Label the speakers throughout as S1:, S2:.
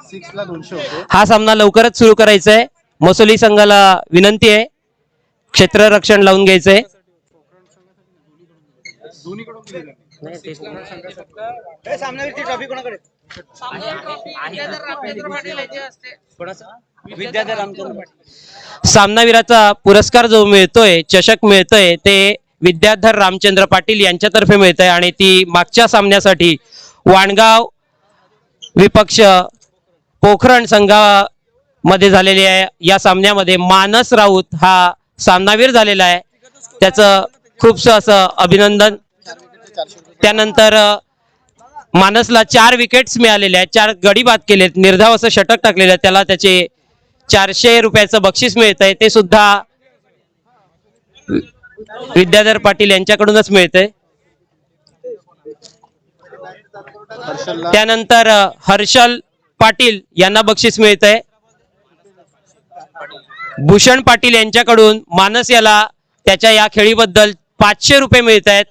S1: 6 ला 200 होते.
S2: हा सामना लवकरच सुरू करायचा आहे. मसोली संघाला विनंती आहे, क्षेत्ररक्षण लावून घ्यायचंय. सामनावीराचा पुरस्कार जो मिळतोय, चषक मिळतोय, ते विद्याधर रामचंद्र पाटील यांच्यातर्फे मिळतंय आणि ती मागच्या सामन्यासाठी वाणगाव विपक्ष पोखरण संघामध्ये झालेली आहे. या सामन्यामध्ये मानस राऊत हा सामनावीर झालेला आहे, त्याचं खूपसं असं अभिनंदन. त्यानंतर मानसला 4 विकेट्स मिळालेल्या आहेत, 4 गडी बाद केलेत, निर्धाव असं षटक टाकलेलं आहे. त्याला त्याचे 400 रुपयाचं बक्षीस मिळत आहे, ते सुद्धा विद्याधर पाटील यांच्याकडूनच मिळतंय. त्यानंतर हर्षल पाटील यांना बक्षीस मिळत आहे. भूषण पाटील यांच्याकडून मानस याला त्याच्या या खेळीबद्दल 500 रुपये मिळत आहेत.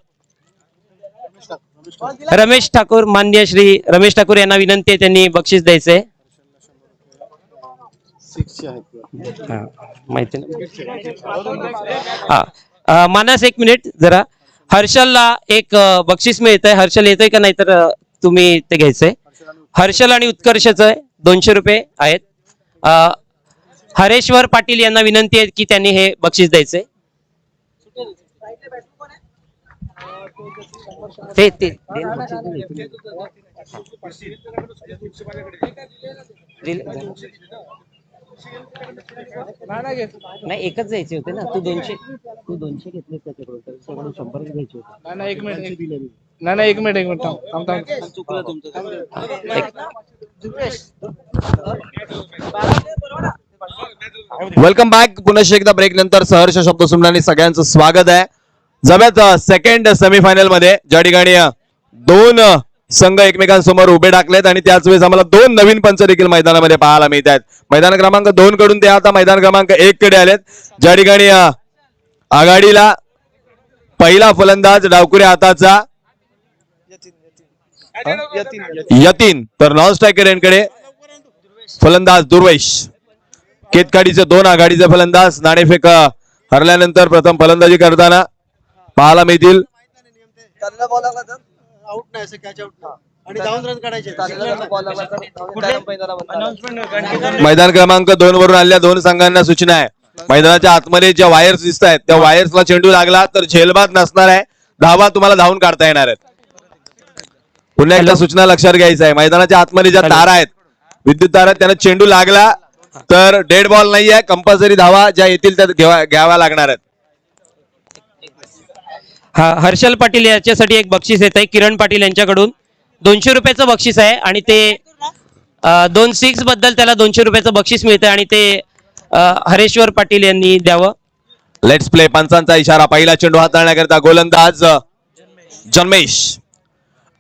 S2: रमेश ठाकूर, मान्य श्री रमेश ठाकूर यांना विनंती आहे, त्यांनी बक्षीस द्यायचंय. माहिती ना. मानस एक मिनिट जरा, हर्षलला एक बक्षीस मिळत आहे. हर्षल येतोय का, नाही तर तुम्ही ते घ्यायचंय. हर्षल आणि उत्कर्षच 200 रुपये आहेत. हरेश्वर पाटील यांना विनंती आहे की त्यांनी हे बक्षीस द्यायचंय. ते नाही, एकच द्यायचे होते ना. तू 200 घेतले त्याच्याकडून, तर सगळं 100 घ्यायचे होते.
S3: नाही, एक मिनिट चुकलं तुमचं.
S4: Welcome back. पुन्हा एकदा ब्रेक नंतर सहर्ष शब्द सुमनानी सगळ्यांचं स्वागत आहे. जब्यात सेकंड सेमीफायनल मध्ये ज्या ठिकाणी 2 संघ एकमेकांसमोर उभे टाकलेत आणि त्याच वेळेस आम्हाला 2 नवीन पंच देखील मैदानामध्ये पाहायला मिळत आहेत. मैदान क्रमांक 2 कडून ते आता मैदान क्रमांक 1 कडे आलेत, ज्या ठिकाणी आघाडीला पहिला फलंदाज डावकुरे हाताचा यतीन, तर नॉन स्ट्रायकर यांकडे फलंदाज दुर्वेश. केतकाडीचे 2 आघाडीचे फलंदाज नाणेफेक हरल्यानंतर प्रथम फलंदाजी करताना पाहायला मिळतील. मैदान क्रमांक 2 वरून आलेल्या 2 संघांना सूचना आहे, मैदानाच्या आतमध्ये ज्या वायर्स दिसत आहेत त्या वायर्सला चेंडू लागला तर झेलबाद नसणार आहे, धावा तुम्हाला धावून काढता येणार आहेत. पुन्हा एकदा सूचना लक्षात घ्यायचं आहे, मैदानाच्या आतमध्ये ज्या तारा आहेत, विद्युत तारा, त्यांना चेंडू लागला तर डेड बॉल नाही आहे, कंपल्सरी धावा ज्या येतील त्या घ्याव्या लागणार आहेत.
S2: हर्षल पाटील याच्यासाठी एक बक्षीस येत आहे किरण पाटील यांच्याकडून. 200 रुपयाचं बक्षीस आहे आणि ते 2 6 बद्दल त्याला 200 रुपयाचं बक्षीस मिळतं आणि ते हरेश्वर पाटील यांनी द्यावं.
S4: Let's play. पंचांचा इशारा. पहिला चेंडू हाताळण्याकरता गोलंदाज जन्मेश.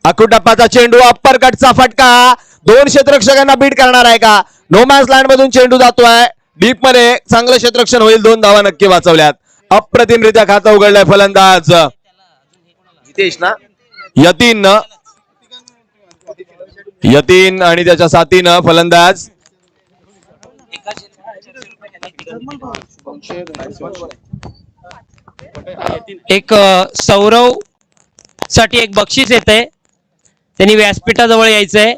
S4: अकुटप्पाचा चेंडू, अप्पर कटचा फटका, 2 क्षेत्ररक्षकांना बीट करणार आहे का? नो मॅन्स लँड मधून चेंडू जातोय डीप मध्ये, चांगलं क्षेत्ररक्षण होईल, 2 धावा नक्की वाचवल्यात. अप्रतिमरित्या खातं उघडलंय फलंदाज यतीन आणि त्याच्या साथीनं फलंदाज
S2: एक सौरव साठी एक बक्षीस येत आहे, त्यांनी व्यासपीठाजवळ यायचंय.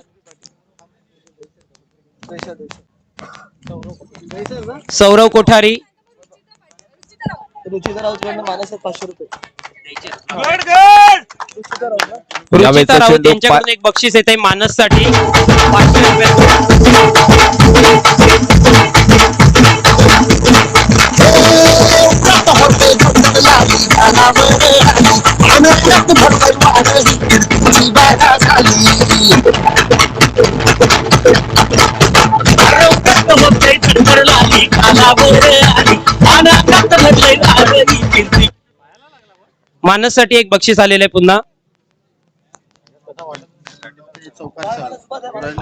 S2: सौरव कोठारी. रुचिता राऊत यांच्याकडून एक बक्षीस येत आहे मानस साठी 500 रुपये. मानससाठी एक बक्षीस आलेलं आहे पुन्हा.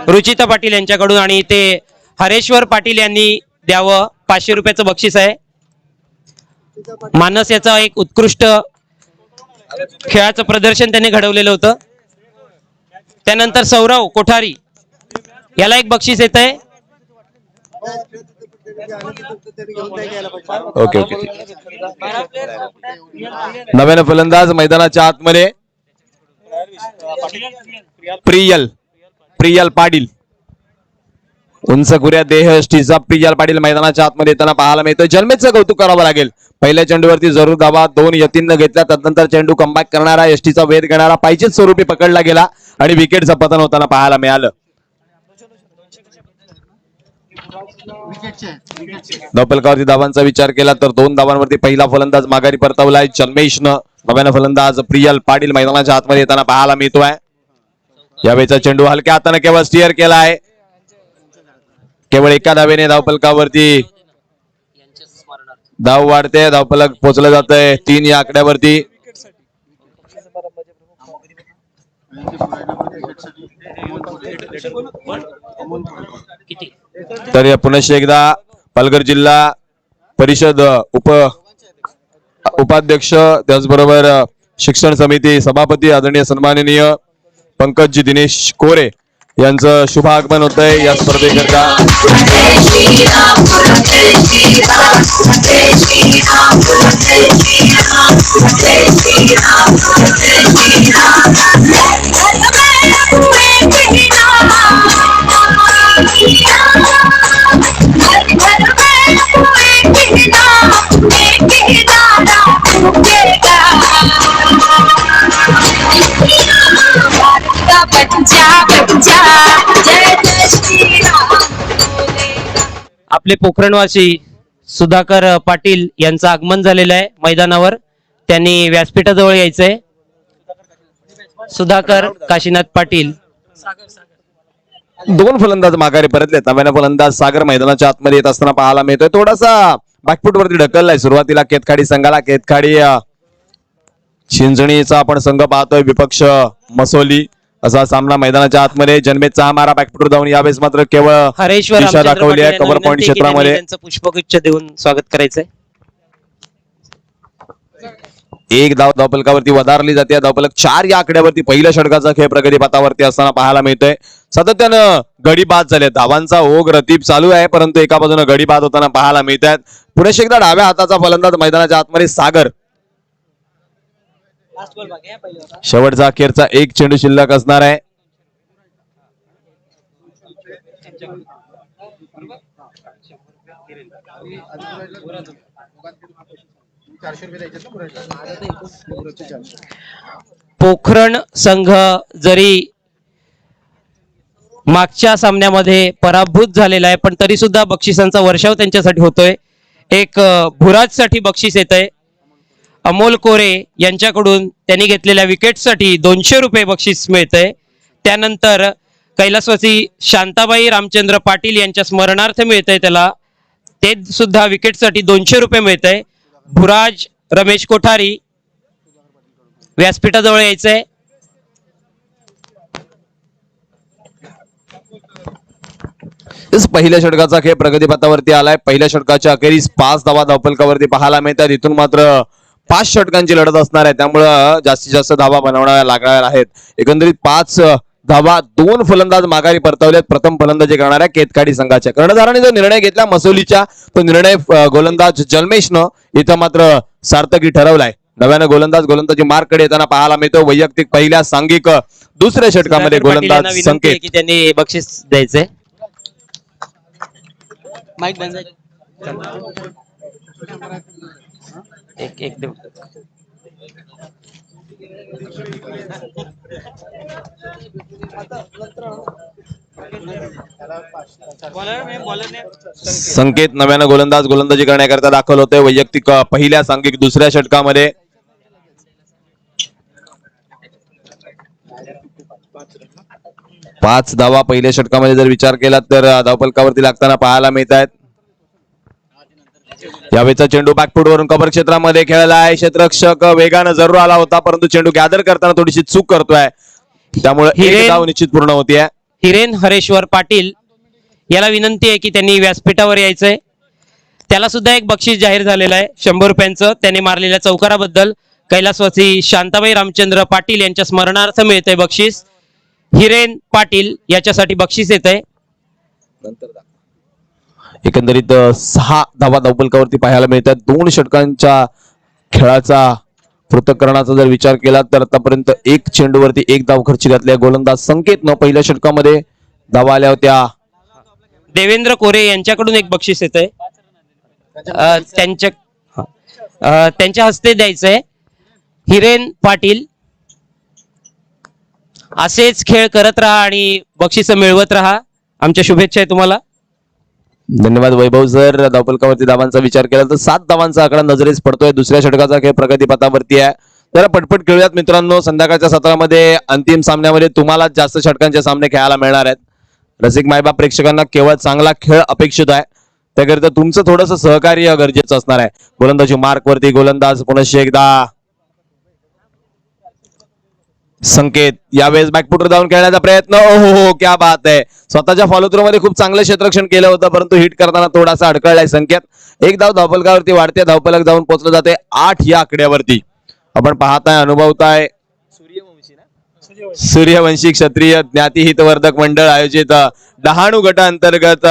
S2: रुचिता पाटील यांच्याकडून आणि ते हरेश्वर पाटील यांनी द्यावं. 500 रुपयाचं बक्षीस आहे. मानस याचा एक उत्कृष्ट खेळाचं प्रदर्शन त्याने घडवलेलं होतं. त्यानंतर सौरव कोठारी याला एक बक्षीस येत आहे.
S4: ओके ओके नव्यानं फलंदाज मैदानाच्या आतमध्ये प्रियल पाटील. उंच खुऱ्या देहष्टीचा प्रियल पाटील मैदानाच्या आतमध्ये येताना पाहायला मिळतोय. जन्मेचं कौतुक करावं लागेल. पहिल्या चेंडूवरती जरूर धावा 2 यतीनं घेतल्या. त्यानंतर चेंडू कमबॅक करणारा एसटीचा वेध घेणारा पाहिजेच स्वरूपी पकडला गेला आणि विकेटचं पतन होताना पाहायला मिळालं. धावफलकावरती धावांचा विचार केला तर 2 धावांवरती पहिला फलंदाज माघारी परतवलाय जन्मेशनं. नव्यानं फलंदाज प्रियल पाटील मैदानाच्या आतमध्ये येताना पाहायला मिळतोय. यावेळेचा चेंडू हलक्या हाताने केवळ स्टिअर केला आहे. केवळ एका धावेने धावफलकावरती धाव वाढते. धावफलक पोहोचलं जात आहे 3 या आकड्यावरती. तर या पुनश्च एकदा पालघर जिल्हा परिषद उपाध्यक्ष त्याचबरोबर शिक्षण समिती सभापती आदरणीय सन्माननीय पंकजी दिनेश कोरे यांचं शुभ आगमन होत आहे या स्पर्धेकरता.
S2: आपले पोखरणवासी सुधाकर पाटील यांचं आगमन झालेलं आहे मैदानावर. त्यांनी व्यासपीठाजवळ यायचंय. सुधाकर काशीनाथ पाटील.
S4: 2 फलंदाज माघारी परतले. नव्यानं फलंदाज सागर मैदानाच्या आतमध्ये येत असताना पाहायला मिळतोय. थोडासा बॅकफूट वरती ढकललाय सुरुवातीला केतखाडी संघाला. केतखाडी चिंचणीचा आपण संघ पाहतोय विपक्ष मसोली. असा सामना मैदानाच्या आतमध्ये. जन्मेचा हा मारा बॅकफूटवर जाऊन यावेळेस मात्र केवळ
S2: हरेश्वर
S4: दिशा
S2: रामचंद्र
S4: दाखवली आहे
S2: पाटील
S4: कव्हर
S2: यांना
S4: पॉईंट
S2: विनंती की
S4: क्षेत्रामध्ये.
S2: त्यांनी त्यांचं पुष्पगुच्छ देऊन स्वागत करायचंय.
S4: एक धावफलकावरती वधारली जाते. धावफलक 4 या आकड्यावरती पहिल्या षटकाचा खेळ प्रगतीपथावरती असताना पाहायला मिळतोय. सातत्यानं गडी बाद झाले. धावांचा ओघ रतीब चालू आहे परंतु एका बाजूने गडी बाद होताना पाहायला मिळत आहेत. पुढे एकदा डाव्या हाताचा फलंदाज मैदानाच्या आतमध्ये सागर. शेवटचा अखेरचा एक चेंडू शिल्लक असणार आहे.
S2: पोखरण संघ जरी मागच्या सामन्यामध्ये पराभूत झालेला आहे पण तरी सुद्धा बक्षिसांचा वर्षाव त्यांच्यासाठी होतोय. एक भुराजसाठी बक्षीस येत आहे. अमोल कोरे यांच्याकडून त्यांनी घेतलेल्या विकेटसाठी 200 रुपये बक्षीस मिळतंय. त्यानंतर कैलासवासी शांताबाई रामचंद्र पाटील यांच्या स्मरणार्थ मिळतंय त्याला ते सुद्धा विकेटसाठी 200 रुपये मिळतंय. भुराज रमेश कोठारी व्यासपीठाजवळ यायचंय.
S4: पहिल्या षटकाचा खेळ प्रगतीपथावरती आलाय. पहिल्या षटकाच्या अखेरीस 5 धावा धावफलकावरती पाहायला मिळतात. इथून मात्र 5 षटकांची लढत असणार आहे त्यामुळं जास्तीत जास्त धावा बनवण्याला लागणार आहेत. एकंदरीत 5 धावा 2 फलंदाज माघारी परतवलेत. प्रथम फलंदाजी करणाऱ्या केतखाडी संघाच्या कर्णधाराने जो निर्णय घेतला मसोलीच्या तो निर्णय गोलंदाज जन्मेशनं इथं मात्र सार्थकी ठरवलाय. नव्यानं गोलंदाजी मार्ककडे येताना पाहायला मिळतो. वैयक्तिक पहिल्या सांघिक दुसऱ्या षटकामध्ये गोलंदाज संकेत
S2: की त्यांनी बक्षीस द्यायचंय. एक देऊ.
S4: संकेत नव्यानं गोलंदाजी करण्याकरता दाखल होते. वैयक्तिक पहिल्या सांघिक दुसऱ्या षटकामध्ये 5 धावा पहिल्या षटकामध्ये जर विचार केला तर धावफलकावरती लागताना पाहायला मिळत आहेत. यावेळेचा चेंडू बॅकफूटवरून कव्हर क्षेत्रामध्ये खेळला आहे. क्षेत्ररक्षक वेगानं जरूर आला होता परंतु चेंडू गॅदर करताना थोडीशी चूक करतोय त्यामुळे एक धाव निश्चित पूर्ण होतीये.
S2: हिरेन हरेश्वर पाटील याला विनंती आहे की त्यांनी व्यासपीठावर यायचंय. त्याला सुद्धा एक बक्षीस जाहीर झालेलं आहे 100 रुपयांचं. त्यांनी मारलेल्या चौकाराबद्दल कैलासवासी शांताबाई रामचंद्र पाटील यांच्या स्मरणार्थ मिळतंय बक्षीस. हिरेन पाटील याच्यासाठी बक्षीस येत आहे.
S4: एकंदरीत 6 धावा धावफलकावरती पाहायला मिळतात. 2 षटकांच्या खेळाचा पृथक्करणाचा जर विचार केला तर आतापर्यंत 1 चेंडूवरती 1 धाव खर्ची घातली. गोलंदाज संकेतनं पहिल्या षटकामध्ये धावा आल्या होत्या.
S2: देवेंद्र कोरे यांच्याकडून एक बक्षीस येत आहे. त्यांच्या हस्ते द्यायचंय. हिरेन पाटील, असेच खेळ करत राहा आणि बक्षीस मिळवत राहा. आमच्या शुभेच्छा आहे तुम्हाला.
S4: धन्यवाद वैभव सर. धावफलकावरती धावांचा विचार केला तर 7 धावांचा आकडा नजरेस पडतोय. दुसऱ्या षटकाचा खेळ प्रगतीपथावरती आहे. जरा पटपट खेळूयात मित्रांनो. संध्याकाळच्या सत्रामध्ये अंतिम सामन्यामध्ये तुम्हाला जास्त षटकांचे सामने खेळायला मिळणार आहेत. रसिक मायबाप प्रेक्षकांना केवळ चांगला खेळ अपेक्षित आहे. त्याकरिता तुमचं थोडंसं सहकार्य गरजेचं असणार आहे. गोलंदाजी मार्कवरती गोलंदाज पुनश्च एकदा संकेत. यावेळेस बॅकफुटर जाऊन खेळण्याचा प्रयत्न. हो क्या बात आहे. स्वतःच्या फॉलो थ्रो मध्ये खूप चांगलं क्षेत्ररक्षण केलं होतं परंतु हिट करताना थोडासा अडकळलाय संकेत. 1 धाव धावफलकावरती वाढते. धावफलक जाऊन पोहोचलं जाते 8 या आकड्यावरती. आपण पाहताय अनुभवताय सूर्यवंशी क्षत्रिय ज्ञातिहितवर्धक मंडळ आयोजित डहाणू गटाअंतर्गत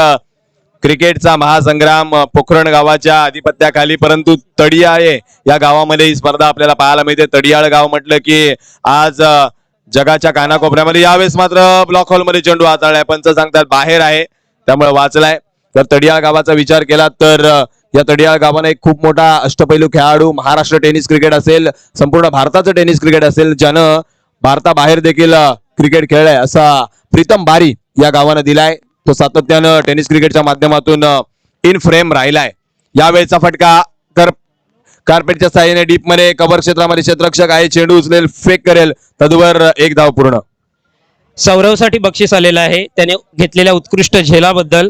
S4: क्रिकेटचा महासंग्राम पोखरण गावाच्या आधिपत्याखाली, परंतु तडियाळे या गावामध्ये ही स्पर्धा आपल्याला पाहायला मिळते. तडियाळ गाव म्हटलं की आज जगाच्या कानाकोपऱ्यामध्ये. यावेळेस मात्र ब्लॉक हॉल मध्ये चेंडू हाताळलाय. पंच सांगतात बाहेर आहे त्यामुळे वाचलाय. तर तडियाळ गावाचा विचार केला तर या तडियाळ गावाने एक खूप मोठा अष्टपैलू खेळाडू, महाराष्ट्र टेनिस क्रिकेट असेल, संपूर्ण भारताचं टेनिस क्रिकेट असेल, ज्यानं भारताबाहेर देखील क्रिकेट खेळलाय असा प्रीतम बारी या गावानं दिलाय. तो सातत्यानं टेनिस क्रिकेटच्या माध्यमातून इन फ्रेम राहिलाय. यावेळेचा फटका कार्पेटच्या साहाय्याने डीप मध्ये कव्हर क्षेत्रामध्ये क्षेत्ररक्षक आहे. चेंडू उचलेल, फेक करेल, तदवर 1 धाव पूर्ण.
S2: सौरवसाठी बक्षीस आलेलं आहे. त्याने घेतलेल्या उत्कृष्ट झेलाबद्दल.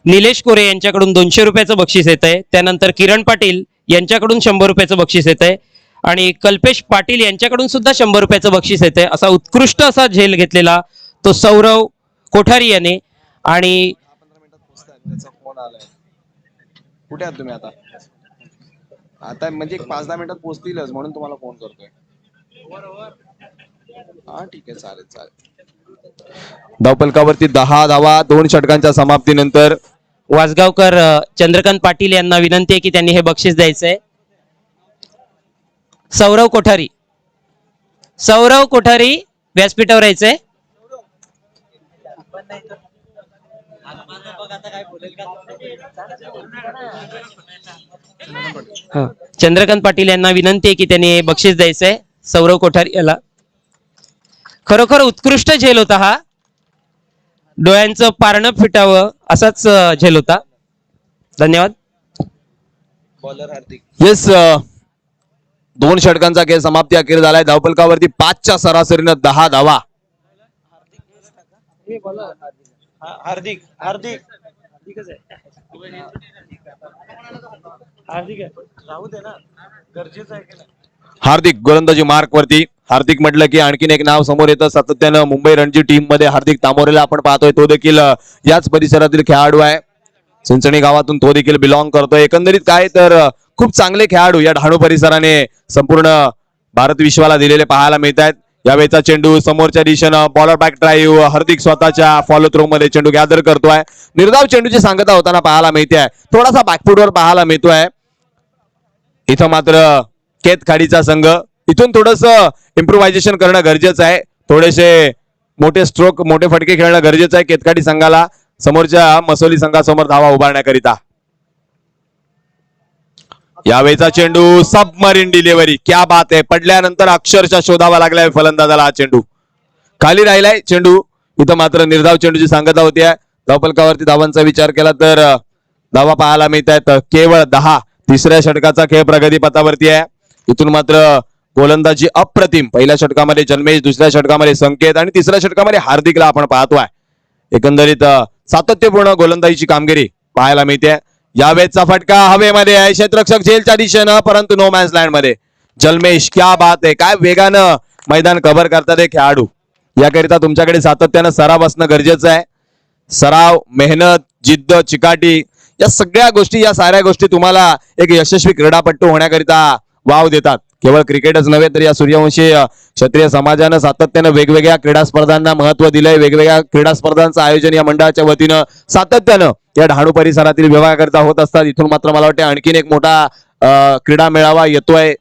S2: निलेश कोरे यांच्याकडून 200 रुपयाचं बक्षीस येत आहे. त्यानंतर किरण पाटील यांच्याकडून 100 रुपयाचं बक्षीस येत आहे आणि कल्पेश पाटील यांच्याकडून सुद्धा 100 रुपयाचं बक्षीस येत आहे. असा उत्कृष्ट असा झेल घेतलेला तो सौरव कोठारी याने. आणि
S4: कुठे आहात तुम्ही आता म्हणजे 5-10 मिनिटात पोहोचतीलच म्हणून तुम्हाला फोन करतोय. हा ठीक आहे, चालेल. धावफलकावरती 10 धावा 2 षटकांच्या समाप्तीनंतर.
S2: वासगावकर चंद्रकांत पाटील यांना विनंती आहे की त्यांनी हे बक्षीस द्यायचंय. सौरव कोठारी व्यासपीठावर यायचंय. चंद्रकांत पाटील यांना विनंती आहे की त्यांनी बक्षीस द्यायचंय सौरव कोठारी याला. खरोखर उत्कृष्ट झेल होता हा. डोळ्यांचं पारणं फिटावं असाच झेल होता. धन्यवाद.
S4: येस, 2 षटकांचा खेळ समाप्ती अखेर झालाय. धावफलकावरती 5च्या सरासरीनं 10 धावा.
S3: हार्दिक राहू दे ना, गरजेचं आहे की नाही.
S4: हार्दिक गोलंदाजी मार्क वरती. हार्दिक म्हटलं की आणखीन एक नाव समोर येतं सातत्यानं. मुंबई रणजी टीम मध्ये हार्दिक तामोरेला आपण पाहतोय. तो देखील याच परिसरातील खेळाडू आहे. चिंचणी गावातून तो देखील बिलॉंग करतोय. एकंदरीत काय तर खूप चांगले खेळाडू या डहाणू परिसराने संपूर्ण भारत विश्वाला दिलेले पाहायला मिळत आहेत. यावेळेचा चेंडू समोरच्या दिशेनं बॉलर बॅक ड्राईव्ह. हार्दिक स्वतःच्या फॉलो थ्रो मध्ये चेंडू गॅदर करतोय. निर्धाव चेंडूची सांगता होताना पाहायला मिळते. थोडासा बॅकफुटवर पाहायला मिळतोय. इथं मात्र केत खाडीचा संघ इथून थोडस इम्प्रोव्हायझेशन करणं गरजेचं आहे. थोडेसे मोठे स्ट्रोक, मोठे फटके खेळणं गरजेचं आहे केतखाडी संघाला समोरच्या मसोली संघासमोर धावा उभारण्याकरिता. यावेळेचा चेंडू सबमरीन डिलिव्हरी. क्या बात आहे. पडल्यानंतर अक्षरशः शोधावा लागलाय फलंदाजाला. हा चेंडू खाली राहिलाय. चेंडू इथं मात्र निर्धाव चेंडूची सांगता होती. धावफलकावरती धावांचा विचार केला तर धावा पाहायला मिळत आहेत केवळ 10. 3ऱ्या षटकाचा खेळ प्रगतीपथावरती आहे. इथून मात्र गोलंदाजी अप्रतिम. पहिल्या षटकामध्ये जन्मेश, 2ऱ्या षटकामध्ये संकेत आणि 3ऱ्या षटकामध्ये हार्दिकला आपण पाहतोय. एकंदरीत सातत्यपूर्ण गोलंदाजीची कामगिरी पाहायला मिळते. यावेळेचा फटका हवेमध्ये आहे. क्षेत्ररक्षक झेलच्या दिशेनं, परंतु नो मॅन्स लँड मध्ये जन्मेश. क्या बात आहे. काय वेगानं मैदान कव्हर करतात हे खेळाडू. याकरिता तुमच्याकडे सातत्यानं सराव असणं गरजेचं आहे. सराव, मेहनत, जिद्द, चिकाटी या सगळ्या गोष्टी, या साऱ्या गोष्टी तुम्हाला एक यशस्वी क्रीडापटू होण्याकरिता वाव देतात. केवळ क्रिकेटच नव्हे तर या सूर्यवंशी क्षत्रिय समाजानं सातत्यानं वेगवेगळ्या क्रीडा स्पर्धांना महत्व दिलंय. वेगवेगळ्या क्रीडा स्पर्धांचं आयोजन या मंडळाच्या वतीनं सातत्यानं या डहाणू परिसरातील विभागाकरता होत असतात. इथून मात्र मला वाटतं आणखीन एक मोठा क्रीडा मेळावा येतोय.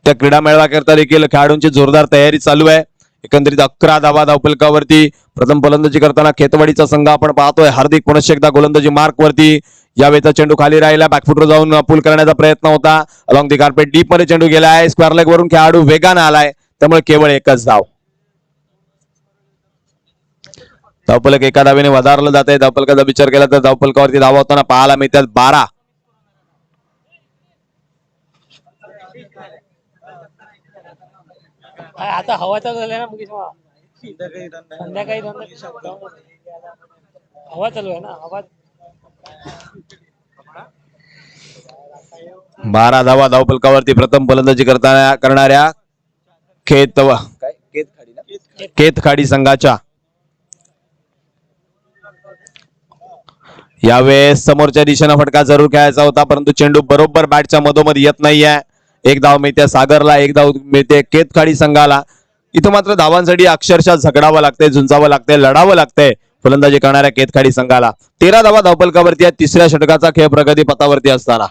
S4: त्या क्रीडा मेळाव्याकरता देखील खेळाडूंची जोरदार तयारी चालू आहे. एकंदरीत 11 धावा धावफलकावरती. प्रथम फलंदाजी करताना खेतवाडीचा संघ आपण पाहतोय. हार्दिक पुनश्च एकदा गोलंदाजी मार्क वरती. यावेळेचा चेंडू खाली राहिला. बॅकफुटवर जाऊन पूल करण्याचा प्रयत्न होता. अलॉंग दी कार्पेट डीप मध्ये चेंडू गेलाय. स्क्वेअर लेग वरून खेळाडू वेगानं आलाय, त्यामुळे केवळ एकच धाव. धावफलक एका धावेने वधारलं जात आहे. धावफलकाचा विचार केला तर धावफलकावरती धावा होताना पाहायला मिळतात 12.
S1: आता हवा चालू झाली ना मुकेश मामा.
S3: संध्याकाळी run नाही.
S1: संध्याकाळी हवा चालू आहे ना. हवा
S4: 12 धावा धावफलकावरती प्रथम फलंदाजी करणाऱ्या खेतखाडी संघाच्या. यावेळेस समोरच्या दिशेनं फटका जरूर खेळायचा होता, परंतु चेंडू बरोबर बॅटच्या मधोमध येत नाहीये. एक धाव मिळते सागरला, एक धाव मिळते केतखाडी संघाला. इथं मात्र धावांसाठी अक्षरशः झगडावं लागतंय, झुंजावं लागतंय, लढावं लागतंय फलंदाजी करणाऱ्या केतखाडी संघाला. 13 धावा धावफलकावरती आहे. तिसऱ्या षटकाचा खेळ प्रगती पथावरती असताना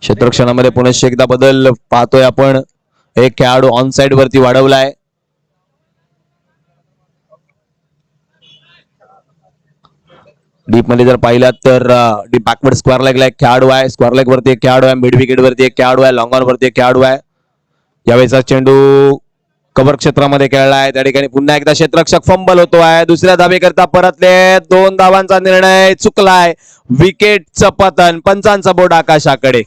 S4: क्षेत्ररक्षणामध्ये पुनश्च एकदा बदल पाहतोय आपण. एक खेळाडू ऑन साइड वरती वाढवलाय. डीप मध्ये जर पाहिलात तर डीप बॅकवर्ड स्क्वेअर लेगला एक खेळाडू आहे. स्क्वेअर लेग वरती एक खेळाडू आहे. मिड विकेट वरती एक खेळाडू आहे. लॉंग ऑन वरती एक खेळाडू आहे. यावेळेचा चेंडू कव्हर क्षेत्रामध्ये खेळलाय. त्या ठिकाणी पुन्हा एकदा क्षेत्ररक्षक फंबल होतोय. दुसऱ्या धावेकरता परतले. 2 धावांचा निर्णय चुकलाय. विकेटचं पतन. पंचांचा बोर्ड आकाशाकडे.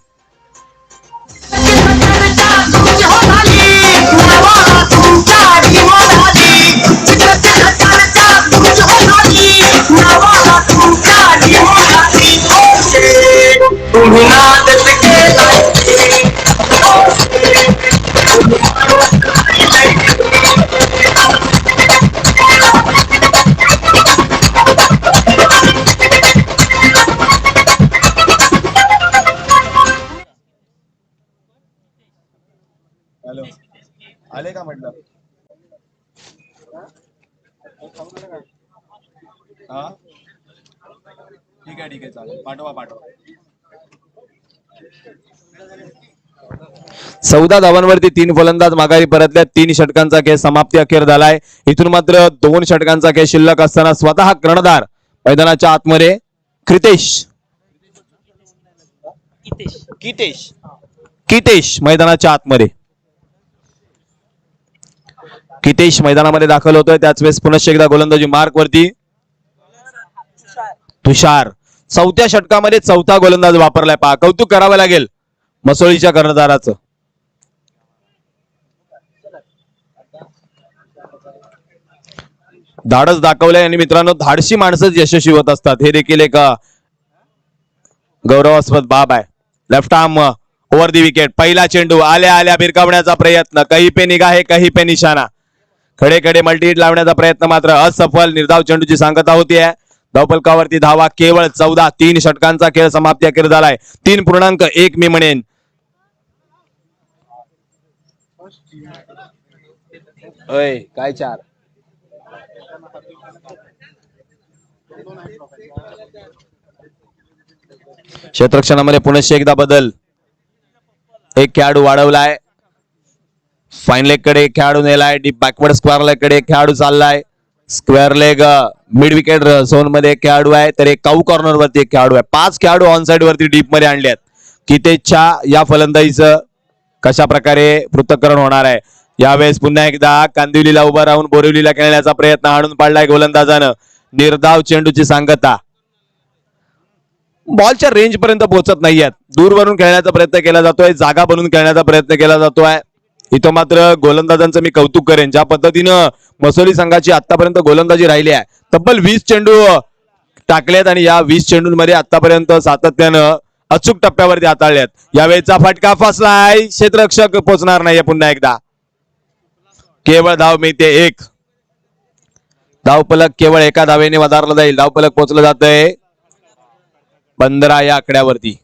S3: हॅलो, आले का म्हटलं? हा, ठीक आहे चालेल. पाठवा.
S4: 14 धावांवरती 3 फलंदाज माघारी परतल्या. 3 षटकांचा खेळ समाप्ती अखेर झालाय. इथून मात्र 2 षटकांचा खेळ शिल्लक असताना स्वतः कर्णधार मैदानाच्या आतमध्ये कितेश मैदानाच्या आतमध्ये. कितेश मैदानामध्ये दाखल होतोय. त्याच वेळेस पुनश्च एकदा गोलंदाजी मार्क वरती तुषार. 4थ्या षटकामध्ये 4था गोलंदाज वापरलाय. पहा, कौतुक करावं लागेल मसोळीच्या कर्णधाराचं. धाडस दाखवलंय आणि मित्रांनो, धाडशी माणसंच यशस्वी होत असतात, हे देखील एक गौरवास्पद बाब आहे. लेफ्ट आर्म ओव्हर दी विकेट. पहिला चेंडू आल्या भिरकावण्याचा प्रयत्न. कही पे निगाहे कही पे निशाणा. खडे मल्टी हिट लावण्याचा प्रयत्न मात्र असफल. निर्धाव चेंडूची सांगता होतीये. धावफलकावरती धावा केवळ 14. 3 षटकांचा खेळ समाप्ती अखेर झालाय. 3.1 मी म्हणेन. काय 4 क्षेत्ररक्षणामध्ये पुनश्च एकदा बदल. एक खेळाडू वाढवलाय. फाईन लेग कडे एक खेळाडू नेलाय. डीप बॅकवर्ड स्क्वेअर लेग कडे एक खेळाडू चाललाय. Square leg mid wicket zone मध्ये एक खेळाडू आहे, तर एक काऊ कॉर्नर वरती एक खेळाडू आहे. 5 खेळाडू ऑन साइड वरती डीप मध्ये आणले आहेत. कितेशच्या या फलंदाजीचं कशा प्रकारे पृथक्करण होणार आहे. यावेळेस पुन्हा एकदा कांदिवलीला उभा राहून बोरिवलीला खेळण्याचा प्रयत्न हाणून पाडलाय गोलंदाजानं. निर्धाव चेंडूची सांगता. बॉलच्या रेंज पर्यंत पोहोचत नाहीयेत. दूरवरून खेळण्याचा प्रयत्न केला जातोय. जागा बनवून खेळण्याचा प्रयत्न केला जातोय. इथं मात्र गोलंदाजांचं मी कौतुक करेन. ज्या पद्धतीनं मसोली संघाची आतापर्यंत गोलंदाजी राहिली आहे. तब्बल 20 चेंडू टाकलेत आणि या 20 चेंडूंमध्ये आतापर्यंत सातत्यानं अचूक टप्प्यावरती हाताळल्यात. यावेळेचा फटका फसलाय. क्षेत्ररक्षक पोहोचणार नाहीये पुन्हा एकदा. केवळ धाव मिळते 1. धावफलक केवळ एका धावेने वधारलं जाईल. धावफलक पोहोचलं जातंय 15 या आकड्यावरती.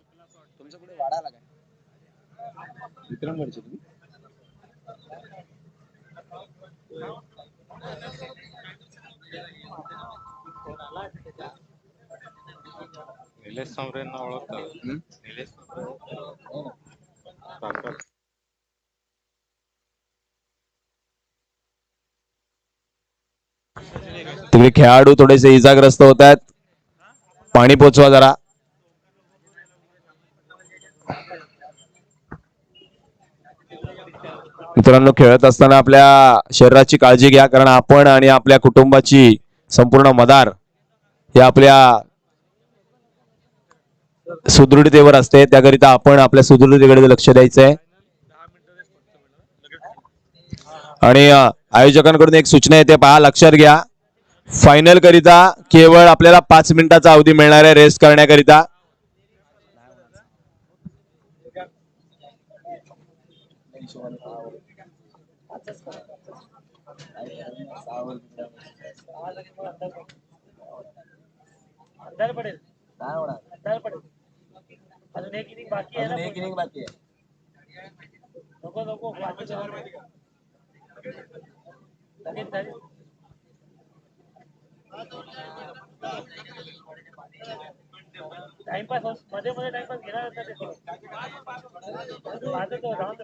S3: निलेश सांबरेंना ओळखतात. निलेश सांबरे.
S4: तिकडे खेळाडू थोडेसे इजाग्रस्त होत आहेत. पाणी पोचवा जरा. मित्रांनो, खेळत असताना आपल्या शरीराची काळजी घ्या, कारण आपण आणि आपल्या कुटुंबाची संपूर्ण मदार हे आपल्या सुदृढतेवर असते. त्याकरिता आपण आपल्या सुदृढतेकडे लक्ष द्यायचंय. आणि आयोजकांकडून एक सूचना येते, पहा, लक्षात घ्या. फायनल करिता केवळ आपल्याला 5 मिनिटाचा अवधी मिळणार आहे रेस्ट करण्याकरिता.
S1: अंधार पडेल. अंधार पडेल. अजून एक इनिंग बाकी आहे ना. नको नको बाकी लगेच झाली. टाइमपास मध्ये मध्ये टाइमपास घेणार माझं तो राहून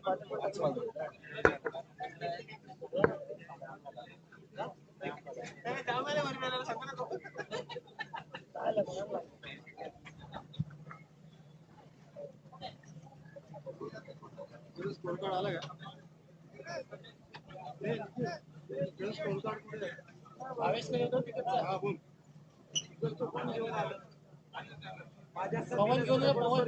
S1: आवेश पवन घेऊन पवन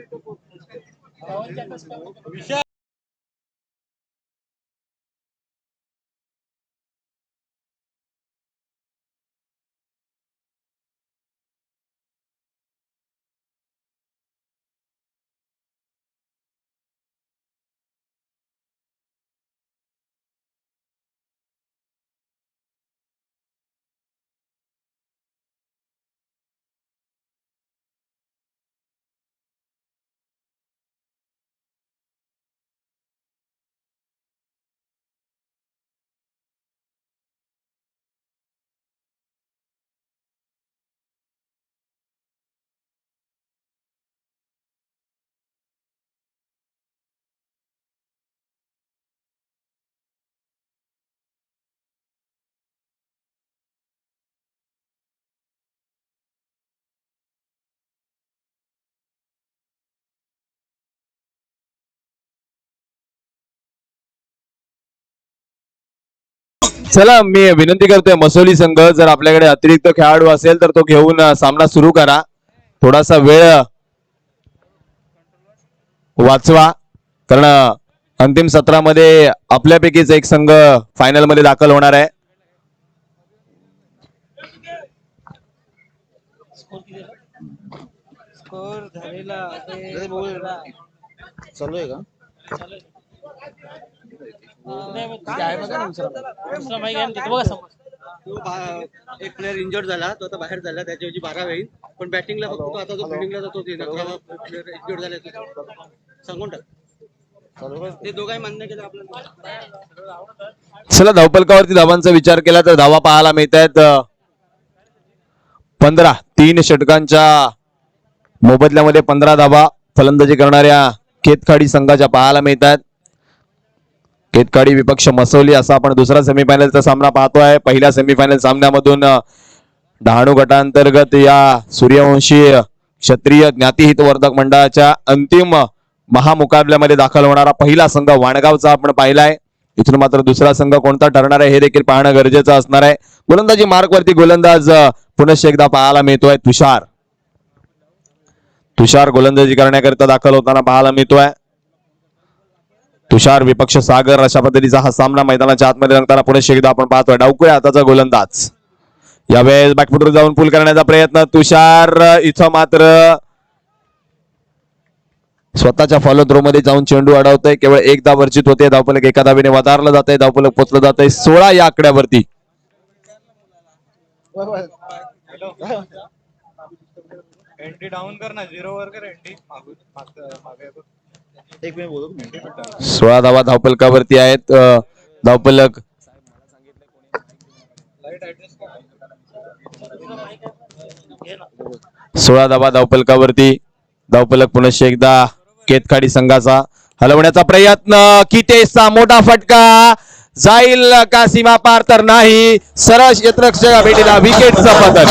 S4: चला, मी विनंती करतोय मसोली संघ, जर आपल्याकडे अतिरिक्त खेळाडू असेल तर तो घेऊन सामना सुरू करा. थोडासा वेळ वाचवा, कारण अंतिम सत्रामध्ये आपल्यापैकीच एक संघ फायनल मध्ये दाखल होणार आहे.
S1: स्कोर झालेला
S3: चालू आहे का?
S5: एक प्लेअर इंजर्ड झाला, तो आता बाहेर झाला, त्याच्याऐवजी 12 होईल. पण बॅटिंगला फक्त तो आता जो फिल्डिंगला जातो प्लेअर इंजर्ड झाला सांगून टाक. ते दोघांनी मान्य केलं आपल्याला.
S4: चला, धावफलकावरती धावांचा विचार केला तर धावा पाहायला मिळत आहेत 15. 3 षटकांच्या मोबदल्यामध्ये 15 धावा फलंदाजी करणाऱ्या केतखाडी संघाच्या पाहायला मिळतात. केतखाडी विपक्ष मसोली असा आपण दुसरा सेमीफायनलचा सामना पाहतोय. पहिल्या सेमीफायनल सामन्यामधून डहाणू गटांतर्गत या सूर्यवंशी क्षत्रिय ज्ञातिहित वर्धक मंडळाच्या अंतिम महामुकाबल्यामध्ये दाखल होणारा पहिला संघ वाणगावचा आपण पाहिलाय. इथून मात्र दुसरा संघ कोणता ठरणार आहे हे देखील पाहणं गरजेचं असणार आहे. गोलंदाजी मार्कवरती गोलंदाज पुनश्च एकदा पाहायला मिळतोय तुषार. तुषार गोलंदाजी करण्याकरिता दाखल होताना पाहायला मिळतोय. तुषार विपक्ष सागर अशा पद्धतीचा हा सामना मैदानाच्या आतमध्ये रंगताना पुनश्च एकदा आपण पाहतोय. डावकुळे हाताचा गोलंदाज यावेळेस बॅकफुटवर जाऊन पुल करण्याचा प्रयत्न. तुषार इथं मात्र स्वतःच्या फॉलो थ्रो मध्ये जाऊन चेंडू अडवतोय. केवळ एक धाव वर्जित होते. धावफलक एका धावेने वधारलं जातंय. धावफलक पोचलं जातंय 16 या आकड्यावरती.
S3: एंट्री डाऊन कर ना, 0 वर कर एंट्री. मागे
S4: 16 धावा धावपलकावरती आहेत. धावपलक
S3: लाईट ऍडजस्ट कर.
S4: 16 धावा धावपलकावरती. धावपलक पुनश्च एकदा केतखाडी संघाचा हलवण्याचा प्रयत्न. कितेशचा मोठा फटका जाईल का सीमा पार तर नाही. सरळ क्षेत्ररक्षक भेटीला विकेटचा पतन.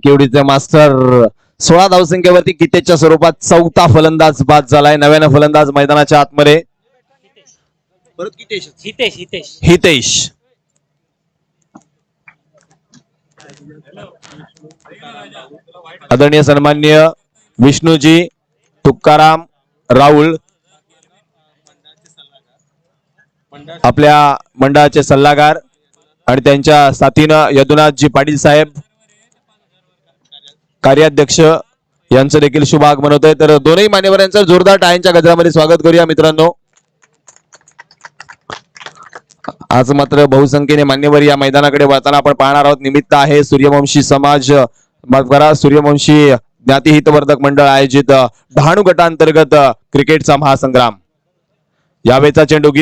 S4: केवडीचे मास्टर 16 धावसंख्येवरती कितेच्या स्वरूपात चौथा फलंदाज बाद झालाय. नव्यानं फलंदाज मैदानाच्या आतमध्ये
S5: परत कितेश.
S4: हितेश. आदरणीय सन्माननीय विष्णूजी तुकाराम राहुल आपल्या मंडळाचे सल्लागार आणि त्यांच्या साथीनं यदुनाथजी पाटील साहेब कार्याध्यक्ष यांचं देखील शुभ आगमन होत आहे. तर दोनही मान्यवरांचं जोरदार टाळ्यांच्या गजरामध्ये स्वागत करूया मित्रांनो. आज मात्र बहुसंख्येने मान्यवर या मैदानाकडे वळताना आपण पाहणार आहोत. निमित्त आहे सूर्यवंशी समाज सूर्यवंशी ज्ञाती हितवर्धक मंडळ आयोजित डहाणू गटांतर्गत क्रिकेटचा महासंग्राम. यावेळेचा चेंडू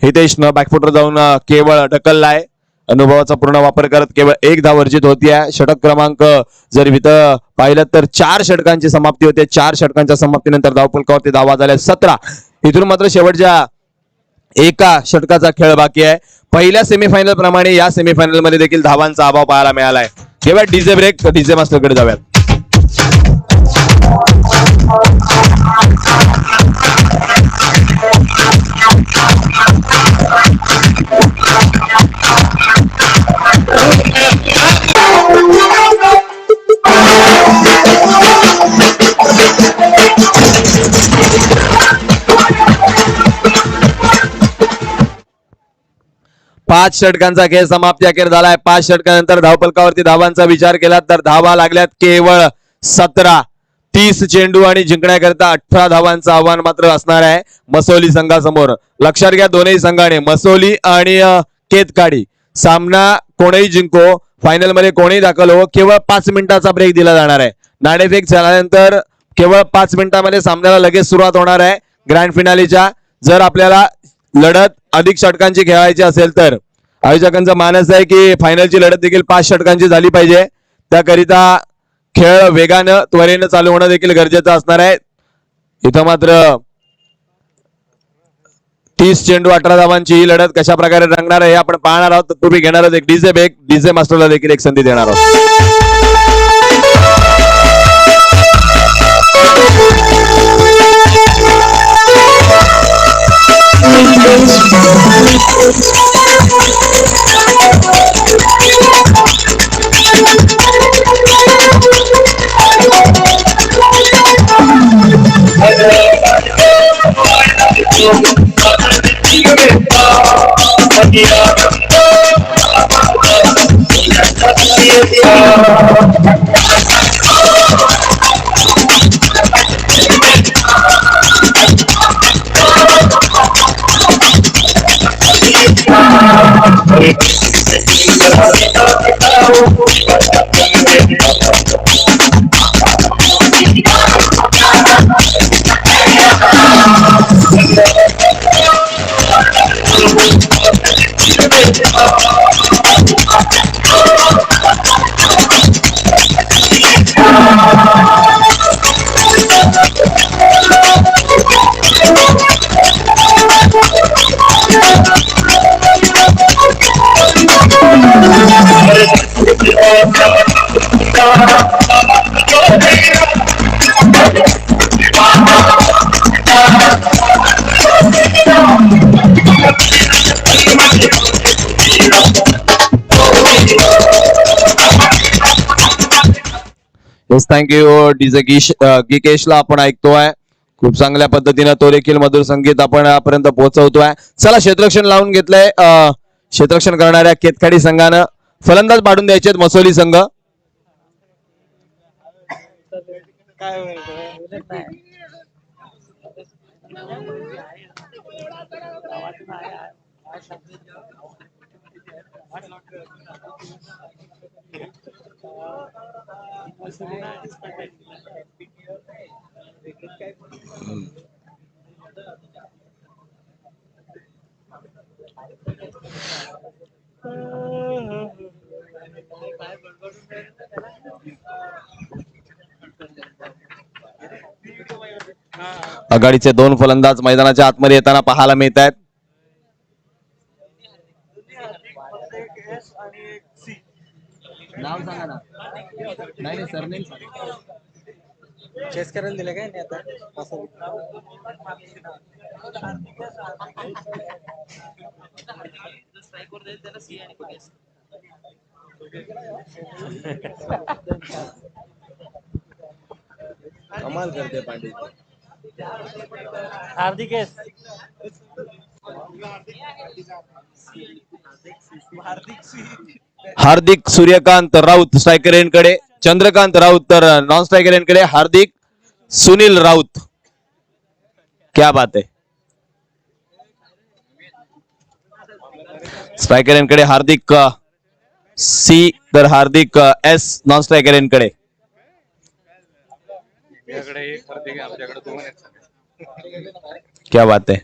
S4: हितेशनं बॅकफुटर जाऊन केवळ ढकललाय. अनुभवाचा पूर्ण वापर करत केवळ 1 धाव वर्जित होतीये. षटक क्रमांक जर इथं पाहिलं तर 4 षटकांची समाप्ती होते. 4 षटकांच्या समाप्तीनंतर धावफलकावरती धावा झाल्या 17. इथून मात्र शेवटच्या एका षटकाचा खेळ बाकी आहे. पहिल्या सेमीफायनल प्रमाणे या सेमीफायनल मध्ये देखील धावांचा अभाव पाहायला मिळालाय. केवळ डीजे ब्रेक. डीजे मास्टरकडे जाऊयात. 5 षटकांचा खेळ समाप्ती अखेर झालाय. 5 षटकानंतर धावफलकावरती धावांचा विचार केला तर धावा लागल्यात केवळ 17. 30 चेंडू आणि जिंकण्याकरता 18 धावांचं आव्हान मात्र असणार आहे मसोली संघासमोर. लक्षात घ्या दोन्ही संघाने मसोली आणि केतखाडी सामना कोणीही जिंको, फायनल मध्ये कोणीही दाखल हो, केवळ 5 मिनिटाचा ब्रेक दिला जाणार आहे. नाणेफेक झाल्यानंतर केवळ 5 मिनिटांमध्ये सामन्याला लगेच सुरुवात होणार आहे ग्रँड फिनालीच्या. जर आपल्याला लढत अधिक षटकांची खेळायची असेल तर आयोजकांचा मानस आहे की फायनलची लढत देखील 5 षटकांची झाली पाहिजे. त्याकरिता खेळ वेगानं त्वरेनं चालू होणं देखील गरजेचं असणार आहे. इथं मात्र 30 चेंडू 18 धावांची ही लढत कशा प्रकारे रंगणार आहे आपण पाहणार आहोत. तत्पूर्वी घेणार आहोत एक डीजे ब्रेक. डीजे मास्टरला देखील एक संधी देणार आहोत. येस थँक्यू डीजे गिकेशला आपण ऐकतोय. खूप चांगल्या पद्धतीनं तो देखील मधुर संगीत आपण यापर्यंत पोहोचवतोय. चला क्षेत्ररक्षण लावून घेतलंय क्षेत्ररक्षण करणाऱ्या केतखाडी संघानं. फलंदाज पाडून द्यायचे मसोली संघ. आघाडीचे दोन फलंदाज मैदानाच्या आतमध्ये येताना पाहायला मिळत आहेत.
S3: नाव सांगा ना. नाही सरनेम
S5: चेस करायला दिलं काय नाही आता असं
S3: कमाल करते पांडे.
S1: हार्दिक एस.
S4: हार्दिक सूर्यकांत राऊत स्ट्रायकर एंडकडे. चंद्रकांत राऊत तर नॉन स्ट्रायकर एंडकडे. हार्दिक सुनील राऊत. क्या बात आहे. स्ट्रायकर एंडकडे हार्दिक सी तर हार्दिक एस नॉन स्ट्रायकर एंडकडे. क्या बात आहे.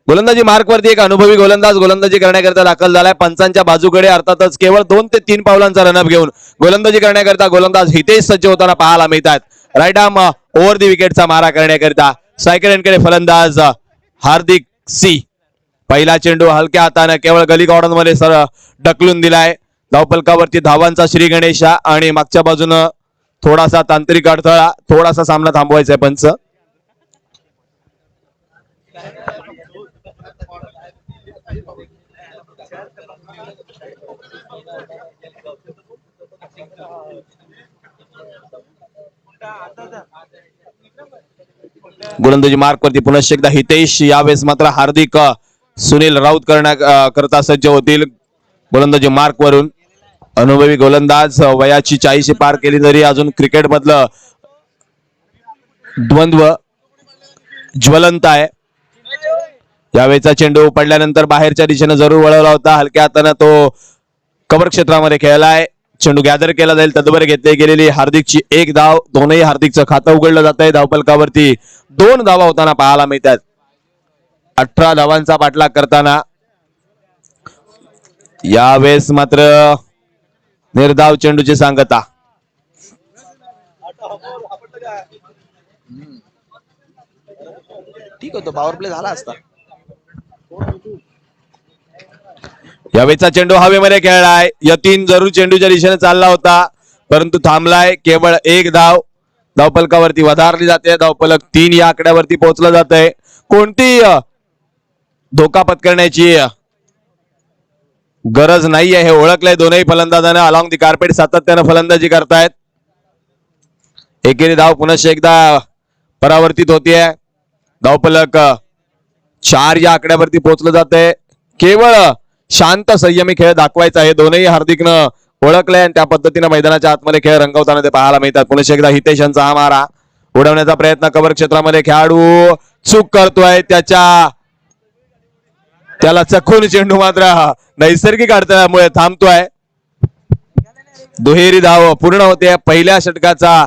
S4: गोलंदाजी मार्क वरती एक अनुभवी गोलंदाज गोलंदाजी करण्याकरता दाखल झालाय. पंचांच्या बाजूकडे अर्थातच केवळ 2 ते 3 पावलांचा रनअप घेऊन गोलंदाजी करण्याकरता गोलंदाज हितेश सज्ज होताना पाहायला मिळतात. राईट आर्म ओव्हर द विकेटचा मारा करण्याकरता स्ट्रायकर एंडकडे फलंदाज हार्दिक सी. पहिला चेंडू हलक्या हाताने केवळ गली गॉर्डन मध्ये ढकलून दिलाय. धावपलकावरती धावांचा श्री गणेशा आणि मागच्या बाजूनं थोडासा तांत्रिक अडथळा. थोडासा सामना थांबवायचा आहे पंच. गोलंदाजी मार्क वरती पुन्हा एकदा हितेश. यावेळेस मात्र हार्दिक सुनील राऊत करता सज्ज होतील. गोलंदाजी मार्क वरून अनुभवी गोलंदाज वयाची 40 पार केली तरी अजून क्रिकेट मधलं द्वंद्व ज्वलंत आहे. यावेळेचा चेंडू पडल्यानंतर बाहेरच्या दिशेने जरूर वळवला होता. हलक्या हाताने तो कव्हर क्षेत्रामध्ये खेळलाय. चेंडू गॅदर केला जाईल. तदवर घेतली गेलेली हार्दिकची 1 धाव. दोनही हार्दिकचं खातं उघडलं जात आहे. धावपलकावरती 2 धावा होताना पाहायला मिळतात. 18 धावांचा पाठलाग करताना यावेळेस मात्र निर्धाव चेंडूची सांगता.
S3: ठीक होतो. पॉवर प्ले झाला असता.
S4: यावेळेचा चेंडू हवेमध्ये खेळलाय. यतीन जरूर चेंडूच्या दिशेने चालला होता परंतु थांबलाय. केवळ 1 धाव धावपलकावरती वधारली जाते. धावपलक 3 या आकड्यावरती पोहोचलं जात आहे. कोणती धोका पत्करण्याची गरज नाहीये हे ओळखलंय दोनही फलंदाजांना. अलॉंग दी कार्पेट सातत्यानं फलंदाजी करतायत. एकेरी धाव पुन्हा एकदा परावर्तित होतीये. धावपलक 4 या आकड्यावरती पोहोचलं जातंय. केवळ शांत संयमी खेळ दाखवायचा आहे दोनही हार्दिकनं ओळखलंय आणि त्या पद्धतीने मैदानाच्या आतमध्ये खेळ रंगवताना ते पाहायला मिळतात. पुन्हा एकदा हितेश यांचा हा मारा उडवण्याचा प्रयत्न कव्हर क्षेत्रामध्ये खेळाडू चूक करतोय. त्याला चखून चेंडू मात्र नैसर्गिक अडथळ्यामुळे थांबतोय. दुहेरी धाव पूर्ण होते. पहिल्या षटकाचा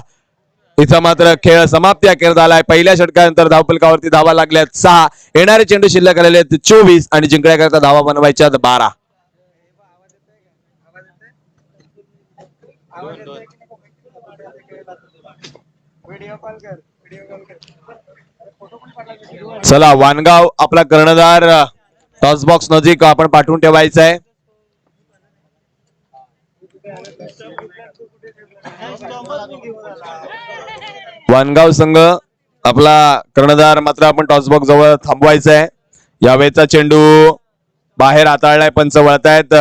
S4: इथं मात्र खेळ समाप्ती अखेर झालाय. पहिल्या षटकानंतर धावपलकावरती धावा लागल्यात 6. येणारे चेंडू शिल्लक आलेले आहेत 24 आणि जिंकण्याकरता धावा बनवायच्या 12. चला वानगाव आपला कर्णधार टॉस बॉक्स नजीक आपण पाठवून ठेवायचा आहे. वानगाव संघ आपला कर्णधार मात्र आपण टॉस बॉक्स जवळ थांबवायचा आहे. यावेळेचा चेंडू बाहेर हाताळलाय. पंच वळतायत.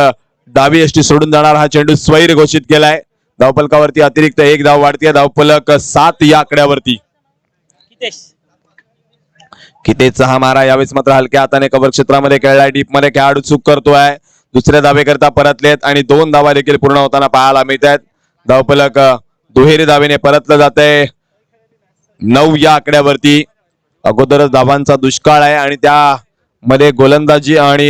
S4: डावी यष्टी सोडून जाणार हा चेंडू स्वैर घोषित केलाय. धावफलकावरती अतिरिक्त एक धाव वाढतीये. धावफलक 7 या आकड्यावरती. कितेचा हा मारा यावेळेस मात्र हलक्या हाताने कव्हर क्षेत्रामध्ये खेळलाय. डीप मध्ये खेळाडू चूक करतोय. दुसऱ्या धावेकरता परतलेत आणि 2 धावा देखील पूर्ण होताना पाहायला मिळत आहेत. धावफलक दुहेरी धावेने परतलं जात आहे 9 या आकड्यावरती. अगोदरच धावांचा दुष्काळ आहे आणि त्यामध्ये गोलंदाजी आणि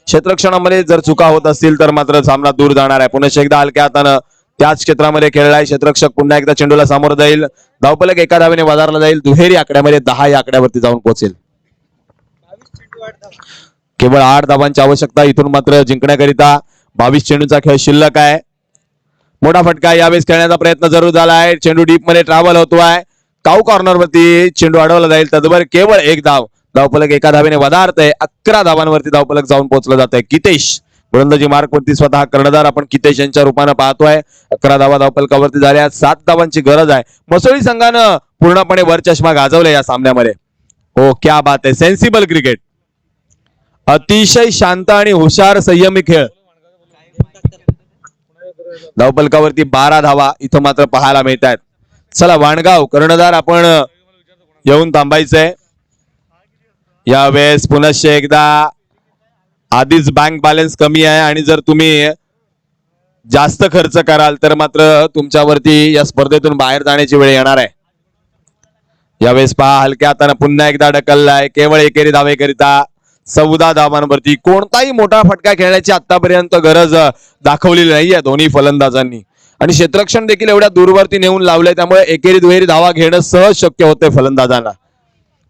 S4: क्षेत्ररक्षणामध्ये जर चुका होत असतील तर मात्र सामना दूर जाणार आहे. पुन्हा एकदा हलक्या हातानं त्याच क्षेत्रामध्ये खेळलाय. क्षेत्ररक्षक पुन्हा एकदा चेंडूला सामोरं जाईल. धावफलक एका धावेने वधारला जाईल. दुहेरी आकड्यामध्ये 10 या आकड्यावरती जाऊन पोहोचेल. केवळ 8 धावांची आवश्यकता. इथून मात्र जिंकण्याकरिता 22 चेंडूचा खेळ शिल्लक आहे. मोठा फटका यावेळेस खेळण्याचा प्रयत्न जरूर झाला आहे. चेंडू डीप मध्ये ट्रॅव्हल होतोय. काऊ कॉर्नर वरती चेंडू अडवला जाईल. तदवर केवळ 1 धाव. धावफलक एका धावेने वधारतय. 11 धावांवरती धावफलक जाऊन पोहोचलं जात आहे. कितेश गोलंदाजी मार्क वरती स्वतः कर्णधार आपण कितेश यांच्या रूपानं पाहतोय. 11 धावा धावफलकावरती झाल्या. 7 धावांची गरज आहे. मसोळी संघानं पूर्णपणे वर चष्मा गाजवला या सामन्यामध्ये. हो क्या बात आहे. Sensible cricket. अतिशय शांत आणि हुशार संयमी खेळ. धावफलकावरती 12 धावा इथं मात्र पाहायला मिळत आहेत. चला वाणगाव कर्णधार आपण येऊन थांबायचंय. यावेळेस पुन्हा एकदा आधीच बँक बॅलन्स कमी आहे आणि जर तुम्ही जास्त खर्च कराल तर मात्र तुमच्यावरती या स्पर्धेतून बाहेर जाण्याची वेळ येणार आहे. यावेळेस पहा हलक्या हाताने पुन्हा एकदा ढकललाय. केवळ एकेरी धावेकरिता 14 धावांवरती. कोणताही मोठा फटका खेळण्याची आतापर्यंत गरज दाखवलेली नाहीये दोन्ही फलंदाजांनी आणि क्षेत्ररक्षण देखील एवढ्या दूरवरती नेऊन लावलंय. त्यामुळे एकेरी दुहेरी धावा घेणं सहज शक्य होते फलंदाजांना.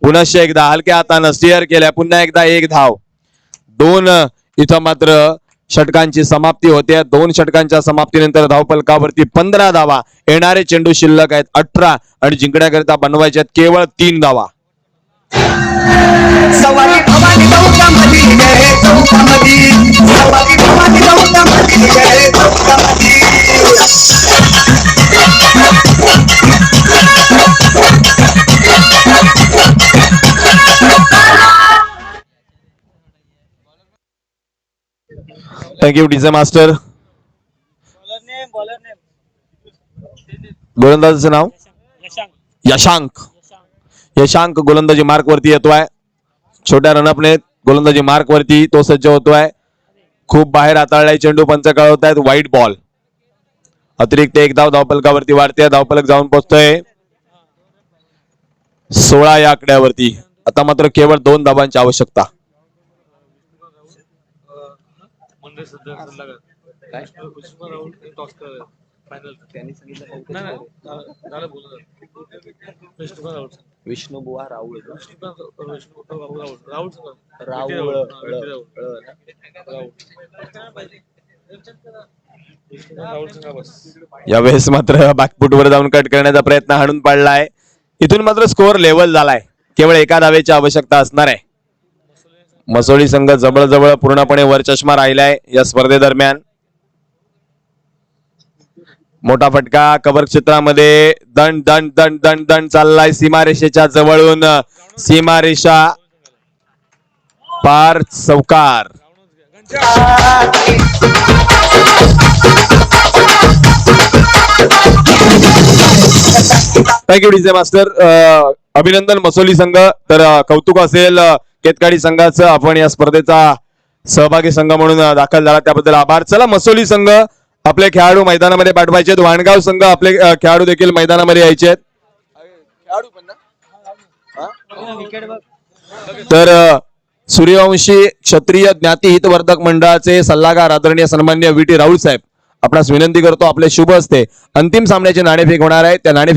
S4: पुन्हा एकदा हलक्या हातानं स्टिअर केल्या. पुन्हा एकदा 1 धाव. 2 इथं मात्र षटकांची समाप्ती होते. 2 षटकांच्या समाप्तीनंतर धावफलकावरती 15 धावा. येणारे चेंडू शिल्लक आहेत 18 आणि जिंकण्याकरिता बनवायचे आहेत केवळ 3 धावा.
S6: सवारी भवानी चौकामध्ये गे चौकामध्ये सवारी भवानी चौकामध्ये गे चौकामध्ये
S4: थँक्यू डीजे मास्टर. गोलंदाजाचं नाव यशांक. यशांक गोलंदाजी मार्क वरती येतोय. छोट्या रनअपने गोलंदाजी मार्क वरती तो सज्ज होतोय. खूप बाहेर हाताळलाय चेंडू. पंच कळवतायत वाईट बॉल. अतिरिक्त 1 धाव धावफलकावरती वाढते. धावफलक जाऊन पोहोचतोय 16 या आकड्यावरती. आता मात्र केवळ 2 धावांची आवश्यकता.
S3: विष्णू बुवा राहुल
S4: यावेळेस मात्र बॅकफुटवर जाऊन कट करण्याचा प्रयत्न हाणून पाडलाय. इथून मात्र स्कोअर लेवल झालाय. केवळ 1 धावेची आवश्यकता असणार आहे. मसोळी संघ जवळजवळ पूर्णपणे वर चष्मा राहिलाय या स्पर्धेदरम्यान. मोठा फटका कव्हर क्षेत्रामध्ये. दंड दंड दंड दंड दंड चाललाय सीमारेषेच्या जवळून. सीमारेषा पार. चौकार. Thank you DJ master. अभिनंदन मसोली संघ. तर कौतुक असेल केतकाडी संघाचं. आपण या स्पर्धेचा सहभागी संघ म्हणून दाखल झाला त्याबद्दल आभार. चला मसोली संघ आपले खेळाडू मैदानामध्ये पाठवायचे. वाणगाव संघ आपले खेळाडू देखील मैदानामध्ये यायचे. तर सूर्यवंशी क्षत्रिय ज्ञाती हितवर्धक मंडळाचे सल्लागार आदरणीय सन्मान्य VT राहुल साहेब आपणास विनंती करतो आपले शुभ हस्ते अंतिम सामन्याचे नाणेफेक होणार आहे. त्या नाणेफेकी